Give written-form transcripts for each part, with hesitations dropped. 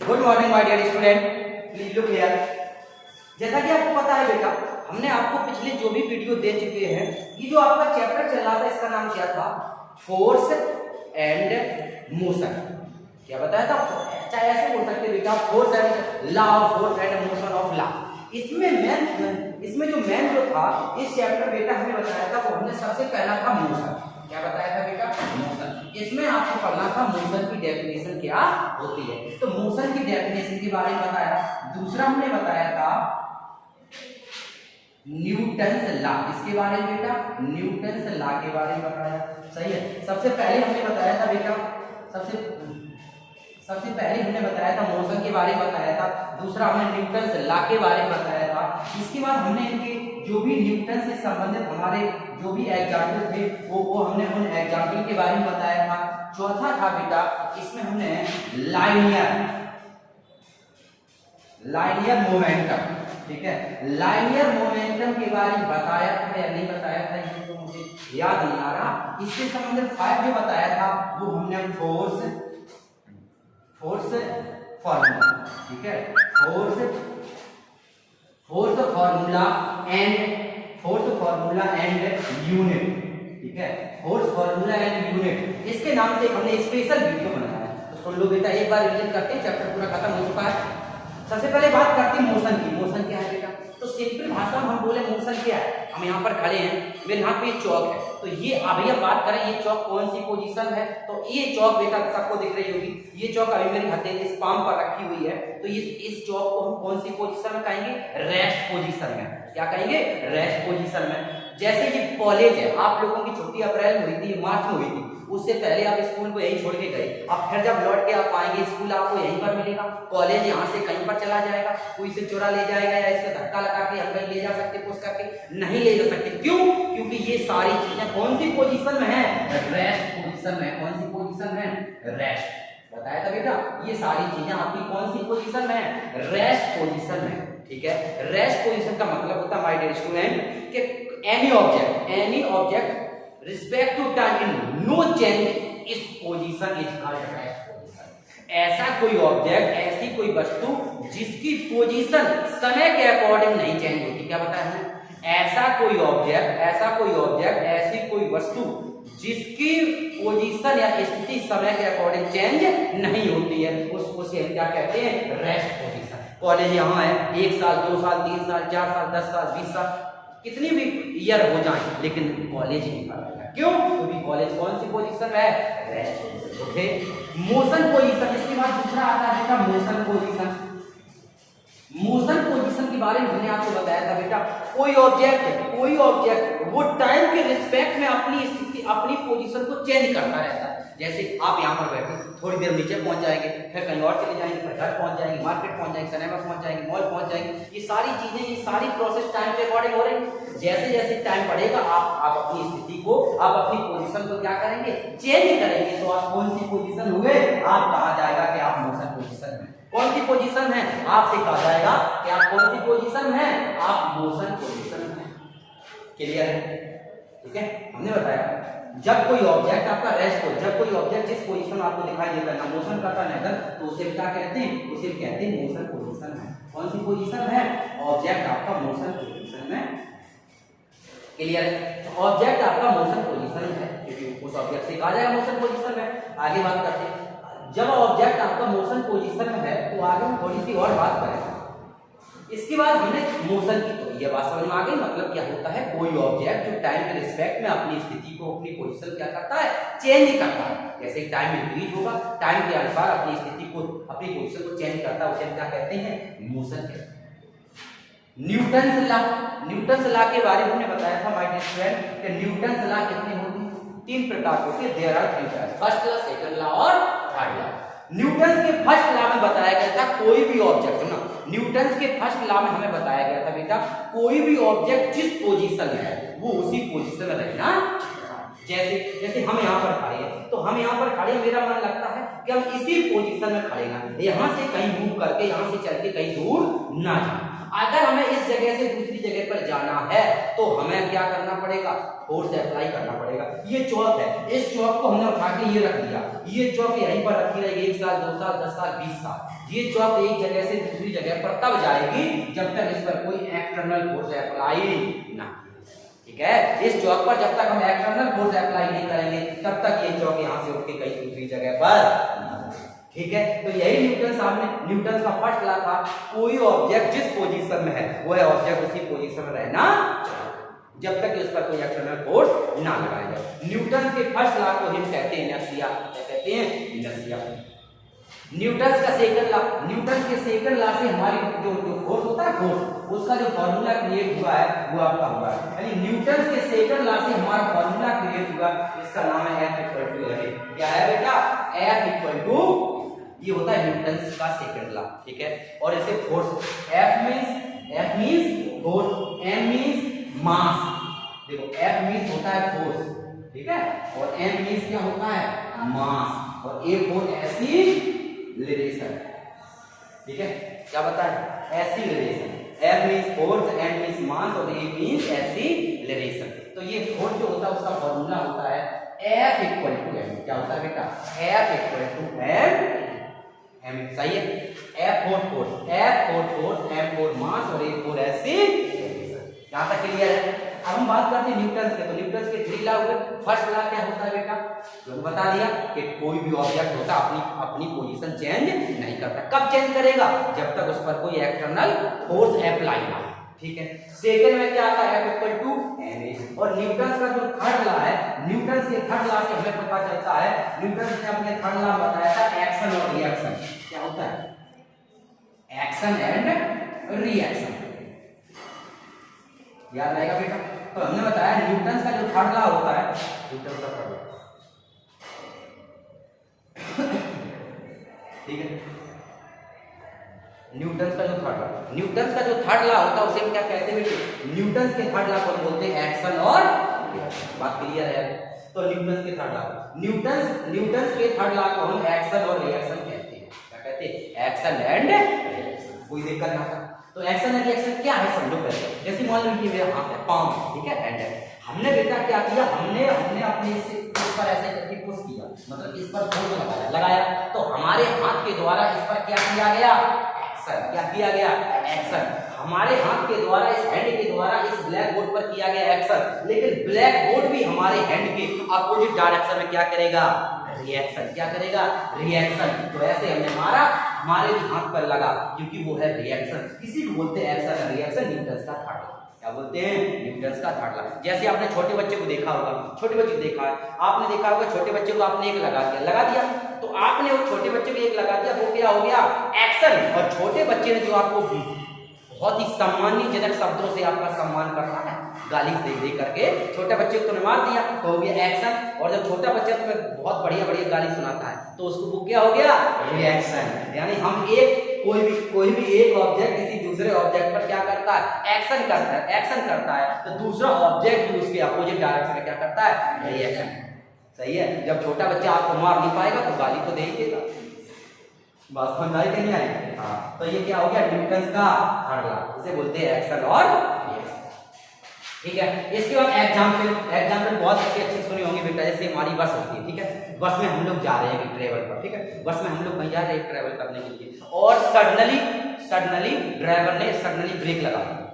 Good morning my dear student, please look here. जैसा कि आपको पता है बेटा, हमने आपको पिछले जो भी वीडियो दे चुके हैं, ये जो आपका चैप्टर चल रहा था इसका नाम क्या था? Force and motion. क्या बताया था? चाहे ऐसे बोल सकते बेटा, force and law of force and motion of law. इसमें जो मेन जो था इस चैप्टर बेटा हमने बताया था, वो हमने सबसे पहला था मोशन। क्या बताया था बेटा? मोशन। इसमें आपको पढ़ना था मोशन की डेफिनेशन क्या होती है। तो मोशन की डेफिनेशन के बारे में बताया। दूसरा हमने बताया था न्यूटन्स लॉ। इसके बारे में बेटा न्यूटन्स लॉ के बारे में बताया। सही है। सबसे पहले हमने बताया था बेटा, सबसे पहले हमने बताया था मोशन के बारे में बताया था। दूसरा हमने न्यूटन्स लॉ के बारे में बताया था। इसके बाद हमने इनके जो भी न्यूटन से संबंधित हमारे जो भी एग्जाम्पल थे वो हमने उन एग्जाम्पल के बारे में बताया था। चौथा था बेटा, इसमें हमने लाइनियर मोमेंटम, ठीक है, लाइनियर मोमेंटम के बारे में बताया था या नहीं बताया था ये तो मुझे याद नहीं आ रहा। इससे संबंधित 5 जो बताया था वो हमने फोर्स फार्मूला, ठीक है, फोर्स फार्मूला एंड यूनिट, ठीक है, फोर्स फार्मूला एंड यूनिट। इसके नाम से हमने स्पेशल वीडियो बनाया है, तो सुन लो बेटा। एक बार रिवीजन करते हैं, चैप्टर पूरा खत्म हो चुका है। सबसे पहले बात करते हैं मोशन की। मोशन क्या है बेटा? तो सिंपल भाषा में हम बोले मोशन क्या है। हम यहाँ पर खड़े हैं, मेरे हाथ पे चौक है, तो ये अभी हम बात करें ये चौक कौन सी पोजीशन है, तो ये चौक बेटा सबको दिख रही होगी। ये चौक अभी मेरी हथेली इस पाम पर रखी हुई है, तो ये इस चौक को हम कौन सी पोजीशन में कहेंगे? रेस्ट पोजीशन में। क्या कहेंगे? रेस्ट पोजीशन में। जैसे ये कॉलेज है, आप लोगों की छुट्टी अप्रैल में हुई थी, मार्च में हुई थी, उससे पहले आप स्कूल को यहीं छोड़ के गए। अब फिर जब लौट के आप आएंगे, स्कूल आपको यहीं पर मिलेगा, कॉलेज यहाँ से कहीं पर चला जाएगा, कोई इसे चुरा ले जाएगा या इसका धक्का लगा के हम कहीं ले जा सकते, पुश करके नहीं ले जा सकते। क्यों? क्योंकि ये सारी चीजें कौन सी पोजीशन में है? रेस्ट पोजीशन में। कौन सी पोजीशन में? रेस्ट। बताया था बेटा, ये सारी चीजें आपकी कौन सी पोजीशन में है? रेस्ट पोजीशन में, ठीक है। रेस्ट पोजीशन का मतलब होता है माय डियर स्टूडेंट कि any object respect to time in no change is position is called rest position. ऐसा कोई ऑब्जेक्ट, ऐसी कोई वस्तु जिसकी पोजीशन समय के अकॉर्डिंग नहीं चेंज होती। क्या बताया हमने? ऐसा कोई ऑब्जेक्ट, ऐसी कोई वस्तु जिसकी पोजीशन या स्थिति समय के अकॉर्डिंग चेंज नहीं होती है, उसको से हम क्या कहते हैं? Rest position. कॉलेज यहाँ है, 1 साल 2 साल 3 साल 4 साल 10 साल 20 साल कितनी भी ईयर हो जाए, लेकिन कॉलेज नहीं करेगा। क्यों? क्योंकि कॉलेज कौन सी पोजीशन है? Rest position. Okay. Motion position. इसके बाद दूसरा आता है बेटा मोशन पोजीशन। मोशन पोजीशन के बारे में मैंने आपको बताया था बेटा, कोई ऑब्जेक्ट वो टाइम के रिस्पेक्ट में अपनी स्थिति, अपनी पोजीशन को चेंज करता रहता है। जैसे आप यहाँ पर बैठे, थोड़ी देर नीचे पहुंच जाएंगे, फिर कहीं और चले जाएंगे, फिर घर पहुंच जाएंगे, मार्केट पहुंच जाएंगे, सिनेमा पहुंच जाएंगे, मॉल पहुंच जाएंगे। ये सारी चीजें, ये सारी प्रोसेस टाइम के अकॉर्डिंग हो रही। जैसे जैसे टाइम बढ़ेगा आप अपनी स्थिति को, आप अपनी पोजीशन को क्या करेंगे? चेंज करेंगे। तो आप कौन सी पोजीशन हुए? आप कहा जाएगा कि आप मोशन पोजीशन में। कौन सी पोजीशन है? आपसे कहा जाएगा कि आप कौन सी पोजीशन है? आप मोशन पोजीशन में। क्लियर है? ठीक है। हमने बताया जब कोई ऑब्जेक्ट आपका रेस्ट हो, जब कोई ऑब्जेक्ट जिस पोजीशन आपको दिखाई देता है ना मोशन करता है, तो उसे क्या कहते हैं? उसे कहते हैं मोशन पोजीशन है। कौन सी पोजीशन है? ऑब्जेक्ट आपका मोशन पोजीशन में। क्लियर है? तो ऑब्जेक्ट आपका मोशन पोजीशन है, क्योंकि उस ऑब्जेक्ट से कहा जाएगा मोशन पोजीशन में। आगे बात करते हैं, जब ऑब्जेक्ट आपका मोशन पोजीशन में है तो आगे हम थोड़ी सी और बात करेंगे। इसके बाद हमने मोशन की, तो ये बात समझ में आ गई। मतलब क्या होता है? कोई ऑब्जेक्ट जो टाइम के रिस्पेक्ट में अपनी स्थिति को, अपनी पोजीशन क्या करता है? चेंज करता है। जैसे टाइम इंक्रीज होगा, टाइम के अनुसार अपनी स्थिति को, अपनी पोजीशन को चेंज करता है, उसे क्या कहते हैं? मोशन कहते हैं। न्यूटन्स लॉ के बारे में हमने बताया था माय डियर स्टूडेंट कि न्यूटन्स लॉ कितनी होती है? 3 प्रकार होती है। There are 3 types, first law, second law और थर्ड लॉ। न्यूटन्स के फर्स्ट लॉ में बताया गया था कोई भी ऑब्जेक्ट, सुनो, न्यूटन्स के फर्स्ट लॉ में हमें बताया गया था बेटा, कोई भी ऑब्जेक्ट जिस पोजीशन में है वो उसी पोजीशन में रहना। जैसे हम यहाँ पर खड़े हैं, तो हम यहाँ पर खड़े, मेरा मन लगता है कि हम इसी पोजीशन में खड़े हैं, यहाँ से कहीं मूव करके, यहाँ से चल के कहीं दूर ना जाए। अगर हमें इस जगह से दूसरी जगह पर जाना है तो हमें क्या करना पड़ेगा, फोर्स अप्लाई करना पड़ेगा। ये चौक है, इस चौक को हमने उठा के ये रख दिया, ये चौक यहीं पर रखी रहेगी 1 साल 2 साल 10 साल 20 साल। ये चौक एक जगह से दूसरी जगह पर तब जाएगी जब तक इस पर कोई एक्सटर्नल फोर्स अप्लाई ना, ठीक है। इस चौक पर जब तक हम एक्सटर्नल फोर्स अप्लाई नहीं करेंगे तब तक ये चौक यहाँ से उठ के कहीं दूसरी जगह पर, ठीक है। तो यही न्यूटन का फर्स्ट लॉ था, कोई ऑब्जेक्ट जिस पोजीशन में है वो है ऑब्जेक्ट उसी पोजीशन में रहना जब तक उस पर कोई एक्सटर्नल फोर्स ना लगाया जाए। न्यूटन के फर्स्ट लॉ को हम कहते हैं इनर्शिया, क्या कहते हैं, इनर्शिया। न्यूटन के सेकंड लॉ से हमारी जो फोर्स होता है, फोर्स उसका जो फार्मूला क्रिएट हुआ है वो आपका हुआ है, यानी न्यूटन के सेकंड लॉ से हमारा फार्मूला क्रिएट हुआ, इसका नाम है F = ma। क्या है बेटा, F = ये होता है न्यूटन का सेकंड लॉ, ठीक है। और इसे force, F means force, M means mass. देखो F मींस होता है फोर्स, ठीक है, और M मींस क्या होता है, मास, और A फॉर एक्सीलरेशन, ठीक है। क्या बताया, acceleration. F means force, M means mass और A मींस एक्सीलरेशन। तो ये फोर्स जो होता है उसका फार्मूला होता है F = m। क्या होता है बेटा, F = m, सही है। F for force, M for mass और A फॉर एक्सीलरेशन। यहां तक क्लियर है। अब हम बात करते हैं न्यूटन के, तो न्यूटन के 3 लॉ हुए। फर्स्ट लॉ क्या होता है बेटा, तो बता दिया कि कोई भी ऑब्जेक्ट होता है अपनी पोजीशन चेंज नहीं करता। कब चेंज करेगा, जब तक उस पर कोई एक्सटर्नल फोर्स अप्लाई ना, ठीक है। सेकंड में क्या आता है, F = ma। और न्यूटन का जो थर्ड लॉ है, न्यूटन के थर्ड लॉ से हमें पता चलता है, न्यूटन ने अपने थर्ड लॉ बताया था एक्शन और रिएक्शन। क्या होता है, एक्शन एंड रिएक्शन, याद रहेगा बेटा। तो हमने बताया न्यूटन का जो थर्ड लॉ होता है, न्यूटन का थर्ड लॉ, ठीक है। न्यूटन का जो थर्ड लॉ होता है उसे हम क्या कहते हैं, न्यूटन के थर्ड लॉ को हम बोलते हैं एक्शन और रिएक्शन। बात क्लियर है। तो न्यूटन के थर्ड लॉ को हम एक्शन और रिएक्शन कहते हैं। क्या कहते हैं, एक्शन एंड रिएक्शन। कोई दिक्कत ना था। तो एक्शन एंड रिएक्शन क्या है समझो पहले। जैसे मान लो कि मेरा हाथ है, पाम, ठीक है, हैंड है। हमने बेटा क्या किया, हमने अपने इस पर ऐसे करके पुश किया, मतलब इस पर फोर्स लगाया, तो हमारे हाथ के द्वारा इस पर क्या किया गया, एक्शन। क्या किया गया, एक्शन। हमारे हाथ के द्वारा, इस हैंड के द्वारा इस ब्लैक बोर्ड पर किया गया एक्शन, लेकिन ब्लैक बोर्ड भी हमारे हैंड के अपोजिट डायरेक्शन में क्या करेगा, रिएक्शन। क्या करेगा, रिएक्शन। तो ऐसे हमने मारा, हमारे भी हाथ पर लगा, क्योंकि वो है रिएक्शन। इसी को बोलते हैं एक्शन और रिएक्शन। न्यूटन का थर्ड लॉ, क्या बोलते हैं, न्यूटन का थर्ड लॉ। जैसे आपने छोटे बच्चे को देखा होगा, छोटे बच्चे को देखा है आपने, देखा होगा छोटे बच्चे को आपने एक लगा दिया, तो आपने वो छोटे बच्चे को एक लगा दिया, वो क्या हो गया, एक्शन। और छोटे बच्चे ने जो आपको बहुत ही सम्मानजनक शब्दों से आपका सम्मान करता है, गाली दे करके छोटे बच्चे को तुमने मार दिया तो हो गया एक्शन। और जब छोटा बच्चा तुम्हें बहुत बढ़िया गाली सुनाता है तो उसको वो क्या हो गया, रिएक्शन। यानी हम कोई भी एक ऑब्जेक्ट किसी दूसरे ऑब्जेक्ट पर क्या करता है, एक्शन करता है, तो दूसरा ऑब्जेक्ट भी उसके अपोजिट डायरेक्शन में क्या करता है, रिएक्शन। सही है। जब छोटा बच्चा आपको मार नहीं पाएगा तो गाली तो दे ही देगा। बात समझ आई कि नहीं आई? हाँ। तो ये क्या हो गया, न्यूटन का थर्ड लॉ, इसे बोलते हैं एक्शन और रिएक्शन। ठीक है। इसके बाद एग्जाम्पल बहुत अच्छी सुनी होंगी बेटा। जैसे हमारी बस होती है, ठीक है, बस में हम लोग जा रहे हैं ट्रेवल पर, ठीक है, बस में हम लोग कहीं जा रहे हैं ट्रेवल करने के लिए, और सडनली ड्राइवर ने ब्रेक लगा दिया।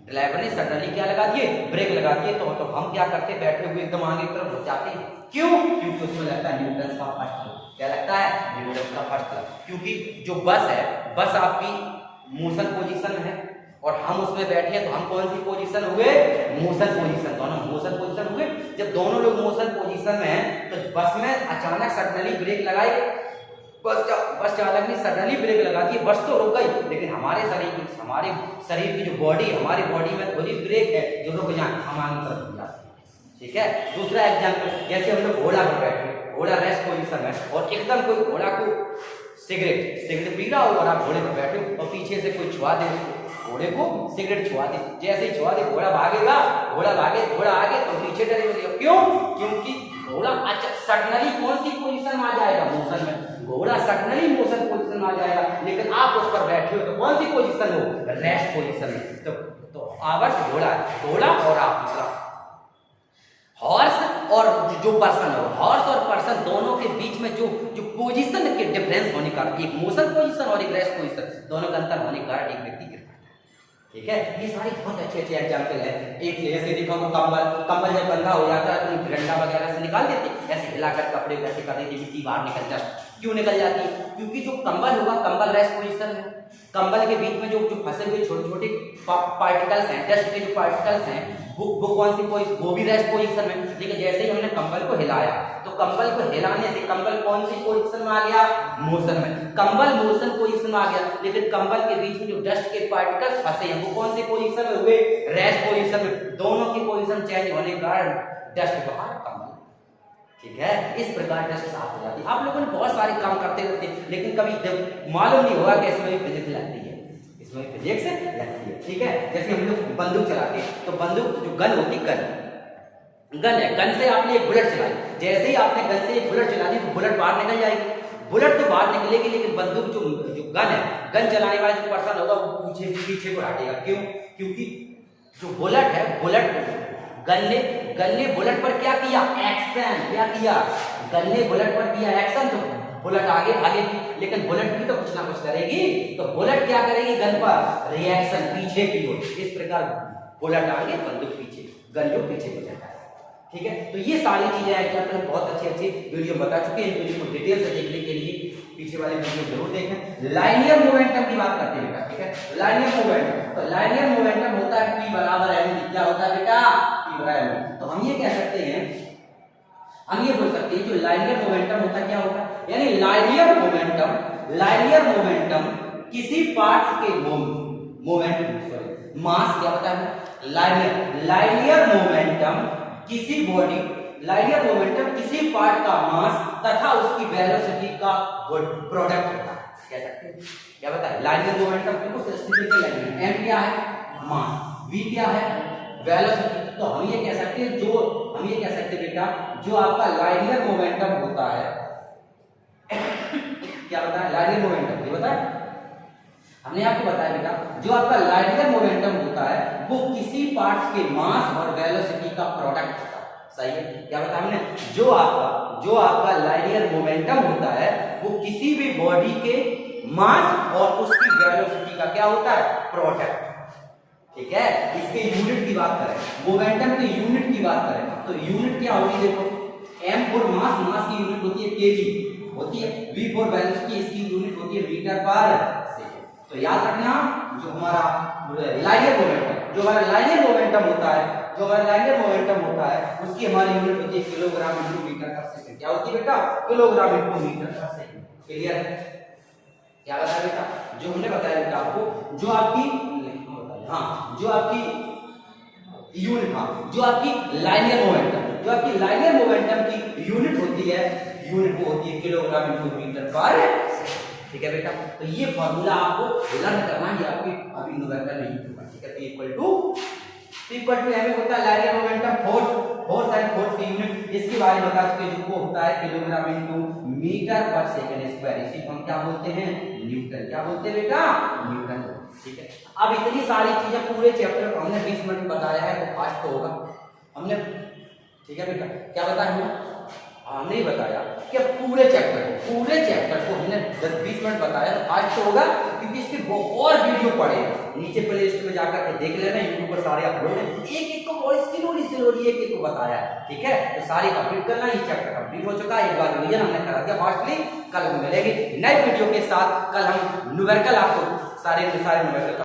ड्राइवर ने सडनली क्या लगा दिए, ब्रेक लगा दिए। तो हम क्या करते हैं, बैठे हुए एकदम आगे की तरफ हो जाते हैं। क्यों? क्योंकि उसमें लगता है न्यूटन का फर्स्ट लॉ। क्या लगता है, न्यूटन का फर्स्ट लॉ। क्योंकि जो बस है, बस आपकी मोशन पोजीशन में है और हम उसमें बैठे हैं, तो हम कौन सी पोजीशन हुए, मोशन पोजीशन। दोनों मोशन पोजीशन हुए। जब दोनों लोग मोशन पोजीशन में हैं तो बस में अचानक सडनली ब्रेक लगाई, बस चालक ने सडनली ब्रेक लगा दी, बस तो रुक गई, लेकिन हमारे शरीर की जो बॉडी, हमारी बॉडी में थोड़ी ब्रेक है जो रुक जाए, हम आगे तरफ जाते हैं। ठीक है। दूसरा एग्जांपल, जैसे हम लोग घोड़ा पर बैठे, घोड़ा रेस्ट पोजीशन में, और एकदम कोई घोड़ा को सिगरेट पी रहा हो और आप घोड़े पर बैठे हो और पीछे से कोई छुआ दे घोड़े को, सिगरेट छुआ दे, जैसे ही छुआ दे घोड़ा भागेगा, घोड़ा आगे तो पीछे डरे। क्यों? क्योंकि घोड़ा अच्छा सडनली कौन सी पोजीशन में आ जाएगा, मोशन में। घोड़ा सर्टनली मोशन पोजीशन में आ जाएगा, लेकिन आप उस पर बैठे हो तो कौन सी पोजीशन हो, रेस्ट पोजीशन में। तो आवर्स घोड़ा, घोड़ा और आप मतलब हॉर्स और जो पर्सन हो, हॉर्स और पर्सन दोनों के बीच में जो जो पोजीशन के डिफरेंस होने का, एक मोशन पोजीशन और एक रेस्ट पोजीशन, दोनों का अंतर होने के कारण एक व्यक्ति गिर पड़ता है। ठीक है, ये सारे बहुत अच्छे अच्छे एग्जाम्पल है। एक जैसे देखो कंबल जब गंदा हो जाता है तो डंडा वगैरह से निकाल देते, ऐसे हिलाकर कपड़े कैसे कर देते, मिट्टी बाहर निकल जाती। क्यों निकल जाती है? क्योंकि जो कंबल होगा, कंबल रेस्ट पोजीशन है, कंबल के बीच में जो फंसे हुए छोटे छोटे पार्टिकल्स हैं, डस्ट के जो पार्टिकल्स हैं, वो कौन सी पोजीशन, वो भी रेस्ट पोजीशन में। लेकिन जैसे ही हमने कंबल को हिलाया तो कंबल को हिलाने से कंबल कौन सी पोजीशन में आ गया, मोशन में। कंबल मोशन पोजीशन में आ गया, लेकिन कंबल के बीच में जो डस्ट के पार्टिकल्स फंसे हैं वो कौन सी पोजीशन में हुए, रेस्ट पोजीशन में। दोनों की पोजीशन चेंज होने के कारण डस्ट बाहर, कंबल। ठीक है, इस प्रकार डस्ट साफ हो जाती है। आप लोगों ने बहुत सारे काम करते रहते हैं, लेकिन कभी मालूम नहीं होगा कि इसमें फिजिक्स लगती है, इसमें फिजिक्स लगती है। ठीक है, जैसे हम लोग बंदूक चलाते हैं तो बंदूक जो गन होती, गन है, गन से आपने एक बुलेट चलाई, जैसे ही आपने गन से एक बुलेट चला दी तो बुलेट बाहर निकल जाएगी। बुलेट तो बाहर निकलेगी, लेकिन बंदूक जो गन है, गन चलाने वाला जो पर्सन होगा वो पीछे को हटेगा। क्यों? क्योंकि जो बुलेट है, बुलेट गन ने बुलेट पर क्या किया, एक्शन। क्या किया? गन ने बुलेट पर किया एक्शन, तो बुलेट आगे भागेगी, लेकिन बुलेट भी तो कुछ ना कुछ करेगी। तो बुलेट क्या करेगी, गन पर रिएक्शन, पीछे की ओर। इस प्रकार बुलेट आगे, बंदूक पीछे, गन जो पीछे को जाता है। ठीक है, तो ये सारी चीजें एग्जाम्पल बहुत अच्छी अच्छी वीडियो बता चुके हैं। वीडियो को डिटेल से देखने के लिए पीछे वाले वीडियो जरूर देखें। लाइनियर मोमेंटम की बात करते हैं बेटा। ठीक है, लाइनियर मोमेंटम, तो लाइनियर मोमेंटम होता है P बराबर mv। क्या होता है बेटा? P बराबर mv। तो हम ये कह सकते हैं, हम ये बोल सकते हैं जो लाइनियर मोमेंटम होता है क्या होता है, यानी लाइनियर मोमेंटम किसी पार्ट्स के मोमेंट, सॉरी मास, क्या होता है लाइनियर मोमेंटम किसी बॉडी, लाइनियर मोमेंटम किसी पार्ट का मास तथा उसकी वेलोसिटी का प्रोडक्ट होता है। कह सकते हैं, क्या बता है लाइनियर मोमेंटम, बिल्कुल सिंपल लाइन है। m क्या है, मास, v क्या है, वेलोसिटी। तो हम ये कह सकते हैं, हम ये कह सकते हैं बेटा, जो आपका लाइनियर मोमेंटम होता है क्या बता है, लाइनियर मोमेंटम, ये बता हमने आपको बताया बेटा, जो आपका लाइनियर मोमेंटम होता है वो किसी पार्ट्स के मास और वेलोसिटी का प्रोडक्ट होता है। सही है, क्या बताया हमने, जो आपका लाइनियर मोमेंटम होता है वो किसी भी बॉडी के मास और उसकी वेलोसिटी का क्या होता है, प्रोडक्ट। ठीक है, इसके यूनिट की बात करें, मोमेंटम के यूनिट की बात करें तो यूनिट क्या होगी, देखो m फॉर मास, मास की यूनिट होती है kg होती है, v फॉर वेलोसिटी, इसकी यूनिट होती है मीटर पर सेकंड। तो याद रखना, जो हमारा लाइनियर मोमेंटम, जो हमारा लाइनियर मोमेंटम होता है, उसकी हमारी यूनिट होती है किलोग्राम इनटू मीटर पर सेकंड। क्या होती है बेटा, किलोग्राम इनटू मीटर पर सेकंड। क्लियर है? क्या बताया बेटा, जो हमने बताया बेटा आपको, जो आपकी यूनिट, जो आपकी लाइनियर मोमेंटम की यूनिट होती है, यूनिट वो होती है किलोग्राम इनटू मीटर पर सेकंड। ठीक है बेटा, तो ये फार्मूला आपको लर्न करना है, आपकी अभी न्यूमेरिकल नहीं होगा। ठीक है, P इक्वल टू m होता है linear momentum, force and force की यूनिट इसके बारे में बता चुके, जो वो होता है किलोग्राम इनटू मीटर पर सेकंड स्क्वायर। इसी को हम क्या बोलते हैं, न्यूटन। क्या बोलते हैं बेटा, न्यूटन। ठीक है, अब इतनी सारी चीजें पूरे चैप्टर को हमने 20 मिनट में बताया है, तो फास्ट तो होगा हमने। ठीक है बेटा, क्या बताया हमने नहीं बताया कि पूरे चैप्टर को हमने 10-20 मिनट बताया, तो फास्ट तो होगा, क्योंकि इसके और वीडियो पड़े नीचे प्ले लिस्ट में जाकर के देख लेना, यूट्यूब पर सारे अपलोड हैं, एक को बहुत स्लोली एक को बताया है। ठीक है, तो सारी कंप्लीट करना, ये चैप्टर कंप्लीट हो चुका है, एक बार रिवीजन हमने करा दिया फास्टली। कल हम मिलेंगे नए वीडियो के साथ, कल हम न्यूमेरिकल आपको सारे न्यूमेरिकल